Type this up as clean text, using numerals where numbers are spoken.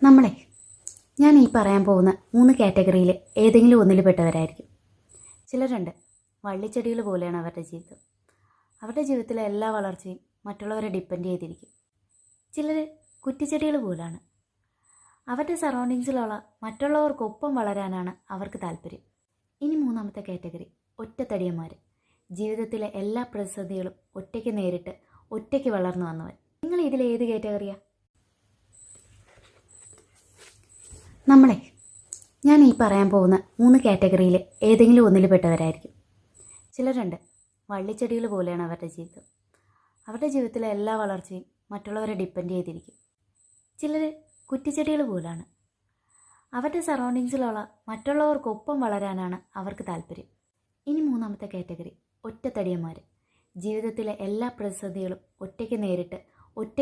നമ്മളെ ഞാൻ ഈ പറയാൻ പോകുന്ന 3 കാറ്റഗറിയിൽ ഏതെങ്കിലും ഒന്നിൽ പെട്ടവരായിരിക്കും. ചിലരുണ്ട്, വള്ളിച്ചെടികൾ പോലെയാണ് അവരുടെ ജീവിതം. അവരുടെ ജീവിതത്തിലെ എല്ലാ വളർച്ചയും മറ്റുള്ളവരെ ഡിപ്പെൻഡ് ചെയ്തിരിക്കും. ചിലർ കുറ്റിച്ചെടികൾ പോലാണ്. അവരുടെ സറൗണ്ടിങ്സിലുള്ള മറ്റുള്ളവർക്കൊപ്പം വളരാനാണ് അവർക്ക് താല്പര്യം. ഇനി 3ാമത്തെ കാറ്റഗറി ഒറ്റത്തടിയന്മാർ. ജീവിതത്തിലെ എല്ലാ പ്രതിസന്ധികളും ഒറ്റയ്ക്ക് നേരിട്ട് ഒറ്റയ്ക്ക് വളർന്നു വന്നവർ. നിങ്ങൾ ഇതിൽ ഏത് കാറ്റഗറിയാ? നമ്മളെ ഞാൻ ഈ പറയാൻ പോകുന്ന 3 കാറ്റഗറിയിൽ ഏതെങ്കിലും ഒന്നിൽ പെട്ടവരായിരിക്കും. ചിലരുണ്ട്, വള്ളിച്ചെടികൾ പോലെയാണ് അവരുടെ ജീവിതം. അവരുടെ ജീവിതത്തിലെ എല്ലാ വളർച്ചയും മറ്റുള്ളവരെ ഡിപ്പെൻഡ് ചെയ്തിരിക്കും. ചിലർ കുറ്റിച്ചെടികൾ പോലാണ്. അവരുടെ സറൗണ്ടിങ്സിലുള്ള മറ്റുള്ളവർക്കൊപ്പം വളരാനാണ് അവർക്ക് താല്പര്യം. ഇനി 3ാമത്തെ കാറ്റഗറി ഒറ്റത്തടിയന്മാർ. ജീവിതത്തിലെ എല്ലാ പ്രതിസന്ധികളും ഒറ്റയ്ക്ക് നേരിട്ട്